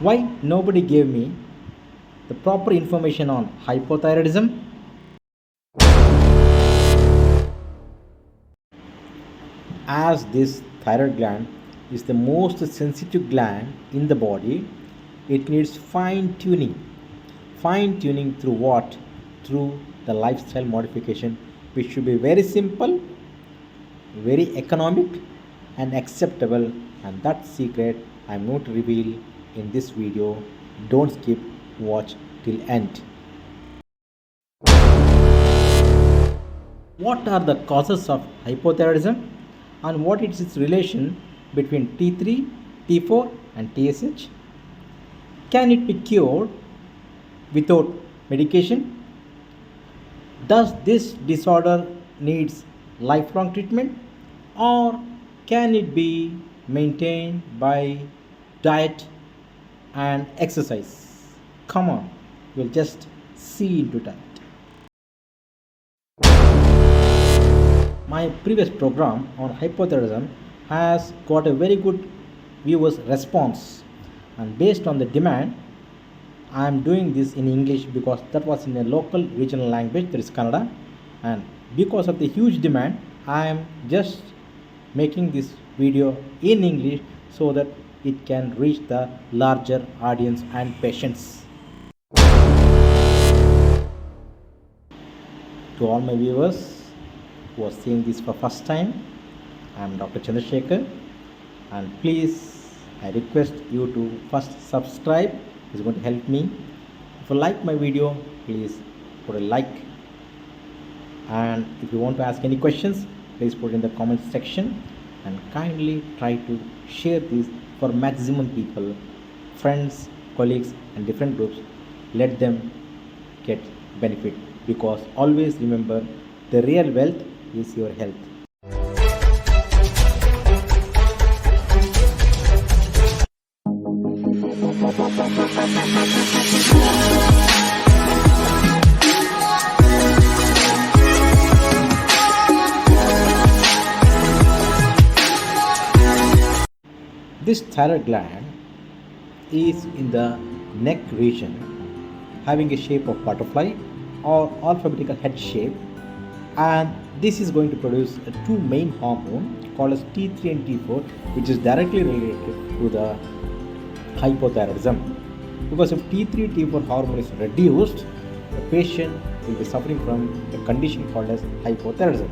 Why nobody gave me the proper information on hypothyroidism? As this thyroid gland is the most sensitive gland in the body, it needs fine tuning. Fine tuning through what? Through the lifestyle modification, which should be very simple, very economic, and acceptable. And that secret I'm going to reveal in this video. Don't skip, watch till end. What are the causes of hypothyroidism and what is its relation between T3, T4 and TSH? Can it be cured without medication? Does this disorder needs lifelong treatment or can it be maintained by diet and exercise? Come on, we'll just see into that. My previous program on hypothyroidism has got a very good viewers response, and based on the demand I am doing this in English because that was in a local regional language, that is Kannada, and because of the huge demand I am just making this video in English so that it can reach the larger audience and patients. To all my viewers who are seeing this for first time, I am Dr. Chandrashekar, and please I request you to first subscribe. It's going to help me. If you like my video, please put a like, and if you want to ask any questions, please put it in the comment section, and kindly try to share this for maximum people, friends, colleagues and different groups. Let them get benefit, because always remember, the real wealth is your health. This thyroid gland is in the neck region, having a shape of butterfly or alphabetical head shape, and this is going to produce two main hormones called as T3 and T4, which is directly related to the hypothyroidism. Because if T3 T4 hormone is reduced, the patient will be suffering from a condition called as hypothyroidism.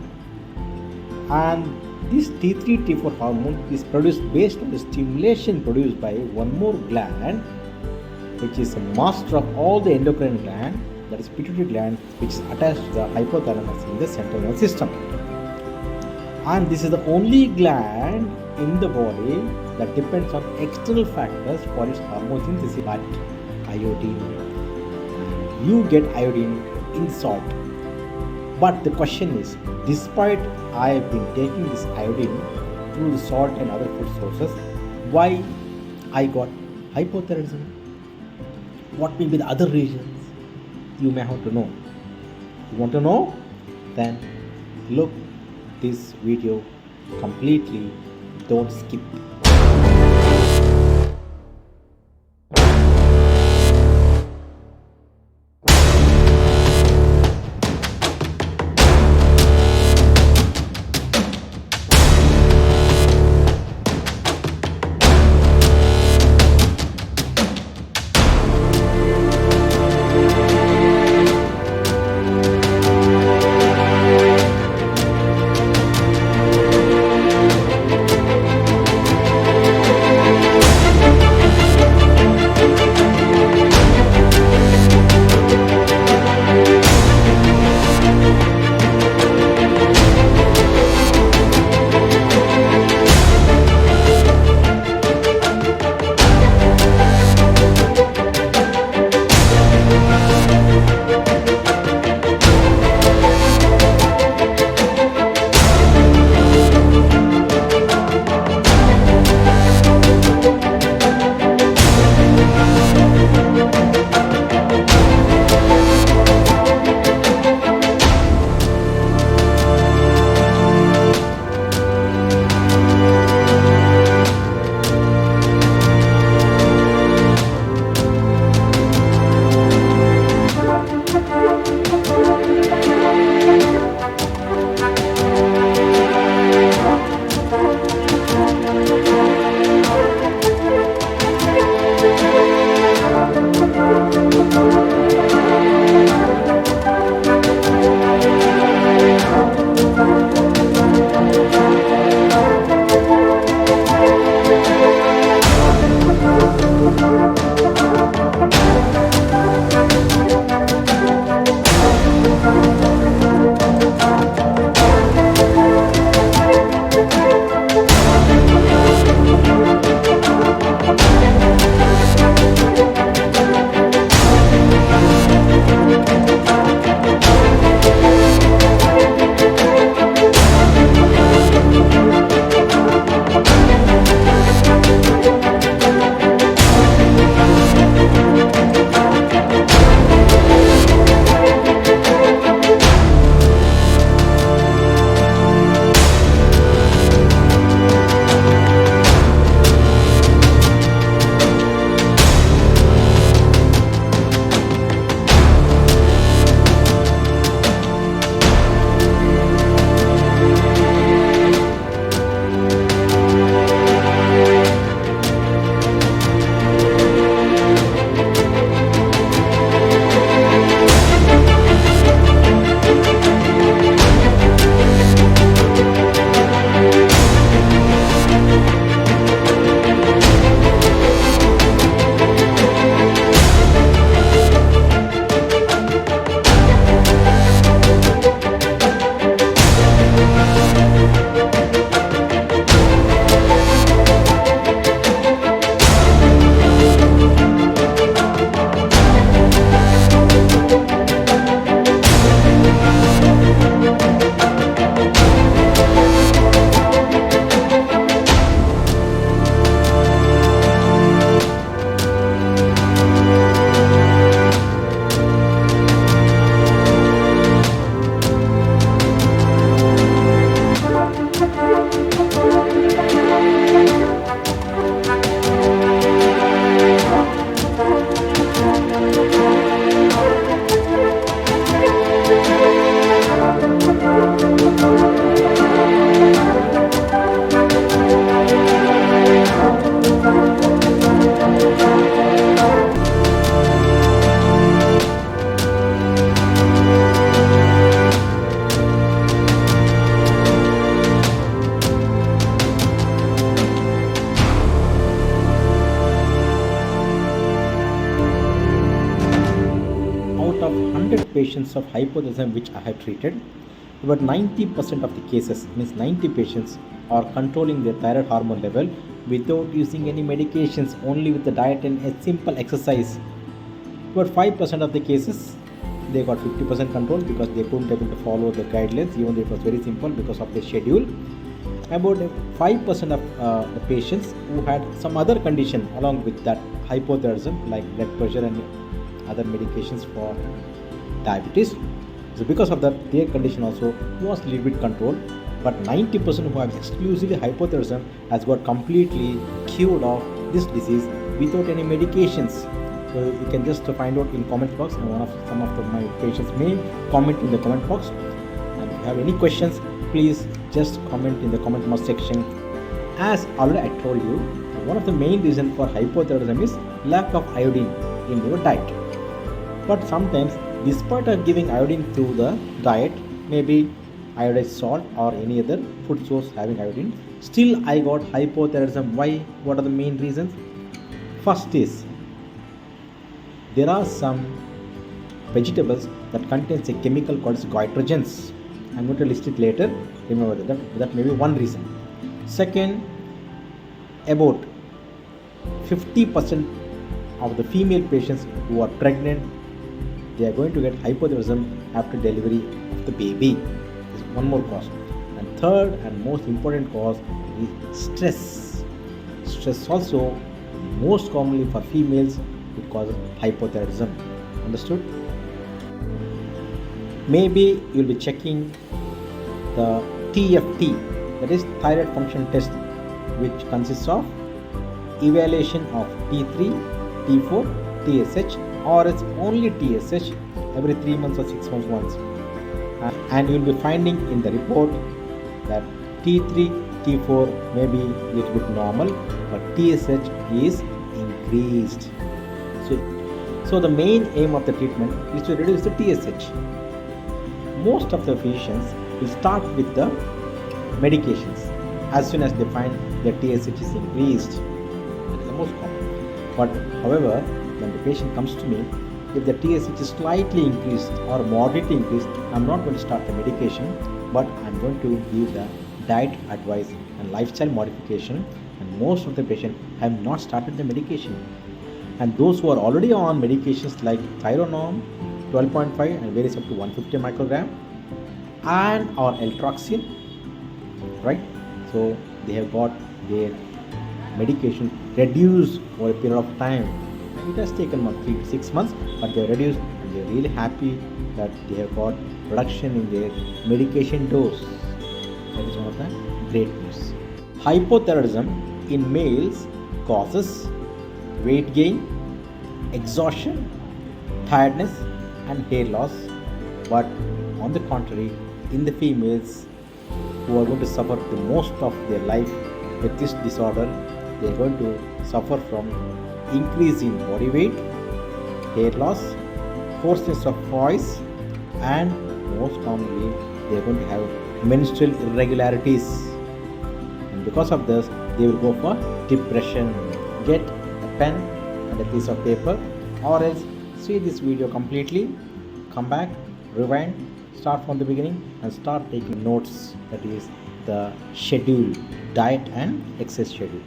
And this T3 T4 hormone is produced based on the stimulation produced by one more gland, which is a master of all the endocrine gland, that is pituitary gland, which is attached to the hypothalamus in the central nervous system. And this is the only gland in the body that depends on external factors for its hormone synthesis, but iodine. You get iodine in salt. But the question is, despite I have been taking this iodine through the salt and other food sources, why I got hypothyroidism? What may be the other reasons? You may have to know. You want to know? Then look this video completely. Don't skip. 100 patients of hypothyroidism which I have treated, about 90% of the cases, means 90 patients, are controlling their thyroid hormone level without using any medications, only with the diet and a simple exercise. About 5% of the cases, they got 50% control because they couldn't able to follow the guidelines, even though it was very simple because of the schedule. About 5% of the patients who had some other condition along with that hypothyroidism, like blood pressure and other medications for diabetes. So because of that, their condition also was a little bit controlled. But 90% who have exclusively hypothyroidism has got completely cured of this disease without any medications. So you can just find out in comment box, and some of my patients may comment in the comment box. And if you have any questions, please just comment in the comment box section. As already I told you, one of the main reasons for hypothyroidism is lack of iodine in your diet. But sometimes, despite of giving iodine through the diet, maybe iodized salt or any other food source having iodine, still I got hypothyroidism. Why? What are the main reasons? First is, there are some vegetables that contains a chemical called goitrogens. I'm going to list it later. Remember that may be one reason. Second, about 50% of the female patients who are pregnant, they are going to get hypothyroidism after delivery of the baby. This is one more cause. And third and most important cause is stress. Stress also, most commonly for females, it causes hypothyroidism. Understood? Maybe you'll be checking the TFT, that is thyroid function test, which consists of evaluation of T3, T4, TSH, or it's only TSH every 3 months or 6 months once. And you'll be finding in the report that T3 T4 may be a little bit normal, but TSH is increased. So the main aim of the treatment is to reduce the TSH. Most of the physicians will start with the medications as soon as they find the TSH is increased. That is the most common. But however, when the patient comes to me, if the TSH is slightly increased or moderately increased, I'm not going to start the medication, but I'm going to give the diet advice and lifestyle modification. And most of the patients have not started the medication. And those who are already on medications like Thyronorm 12.5 and varies up to 150 microgram and or Eltroxin, right? So they have got their medication reduced over a period of time. It has taken 3 to 6 months, but they are reduced and they are really happy that they have got reduction in their medication dose. That is one of the great news. Hypothyroidism in males causes weight gain, exhaustion, tiredness, and hair loss. But on the contrary, in the females who are going to suffer the most of their life with this disorder, they are going to suffer from increase in body weight, hair loss, hoarseness of voice, and most commonly they are going to have menstrual irregularities. And because of this, they will go for depression. Get a pen and a piece of paper, or else see this video completely, come back, rewind, start from the beginning and start taking notes. That is the schedule, diet and exercise schedule.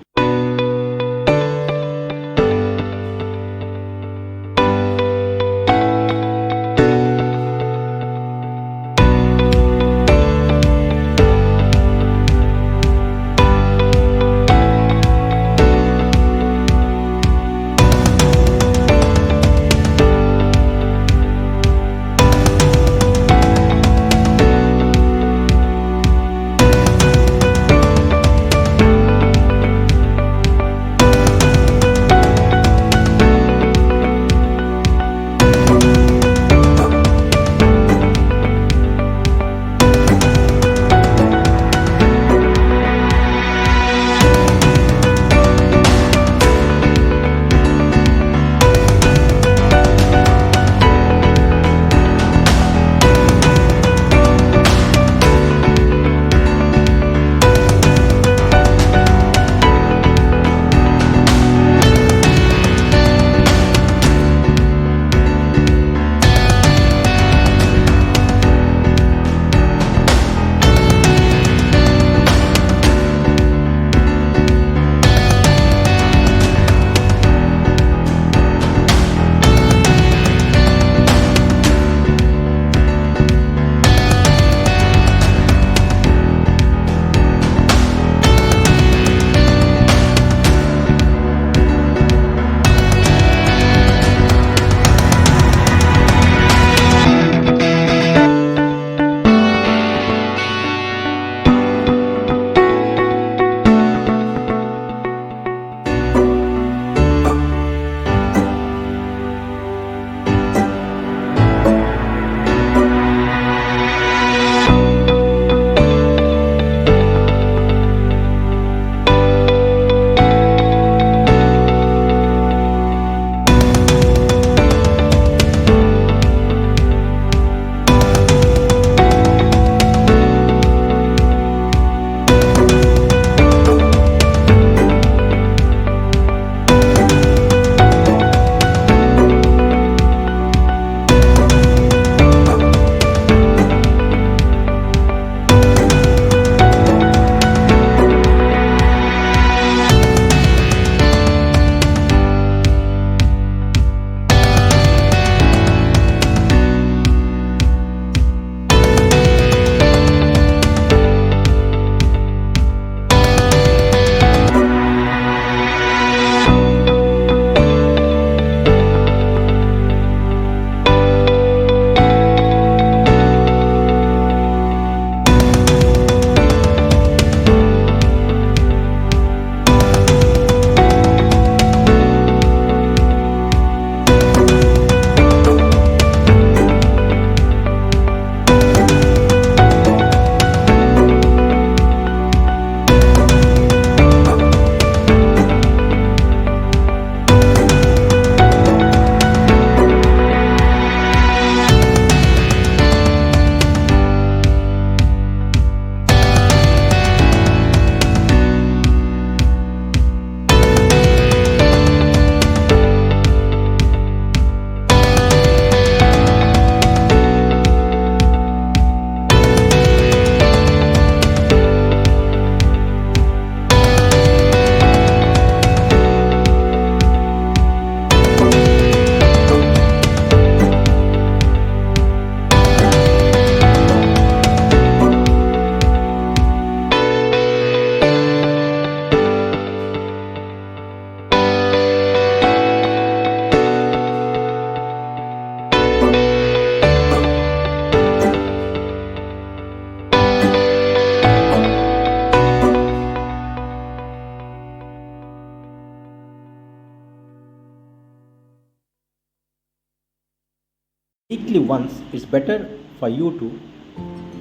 Weekly once, it's better for you to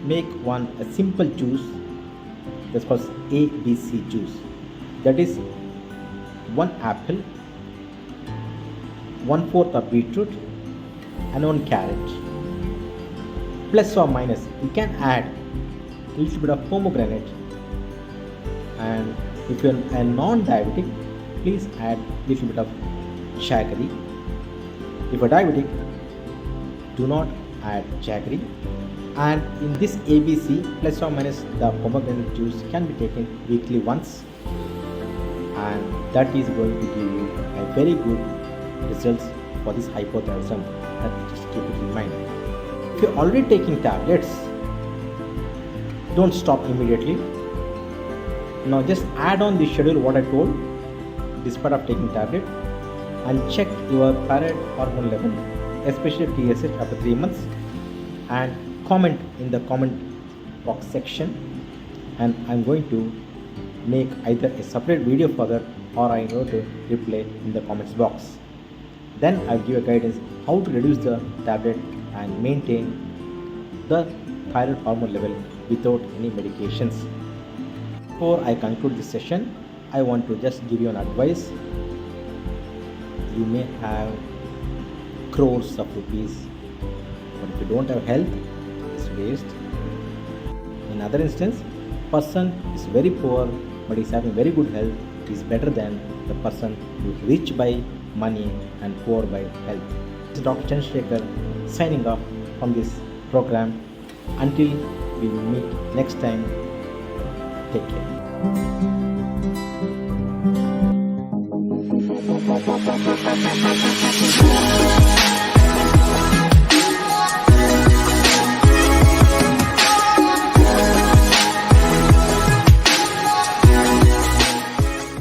make a simple juice that's called ABC juice. That is one apple, one fourth of beetroot, and one carrot. Plus or minus, you can add a little bit of pomegranate. And if you're a non-diabetic, please add a little bit of jaggery. If you're diabetic, do not add jaggery. And in this ABC, plus or minus the pomegranate juice can be taken weekly once, and that is going to give you a very good results for this hypothyroidism. Just keep it in mind. If you're already taking tablets, don't stop immediately. Now just add on the schedule what I told, despite of taking tablet, and check your thyroid hormone level, especially TSH after 3 months, and comment in the comment box section, and I'm going to make either a separate video for that, or I'm going to reply in the comments box. Then I'll give a guidance how to reduce the tablet and maintain the thyroid hormone level without any medications. Before I conclude this session, I want to just give you an advice. You may have crores of rupees, but if you don't have health, it's waste. In other instance, person is very poor but is having very good health is better than the person who is rich by money and poor by health. This is Dr. Chandrashekar signing off from this program. Until we meet next time, take care.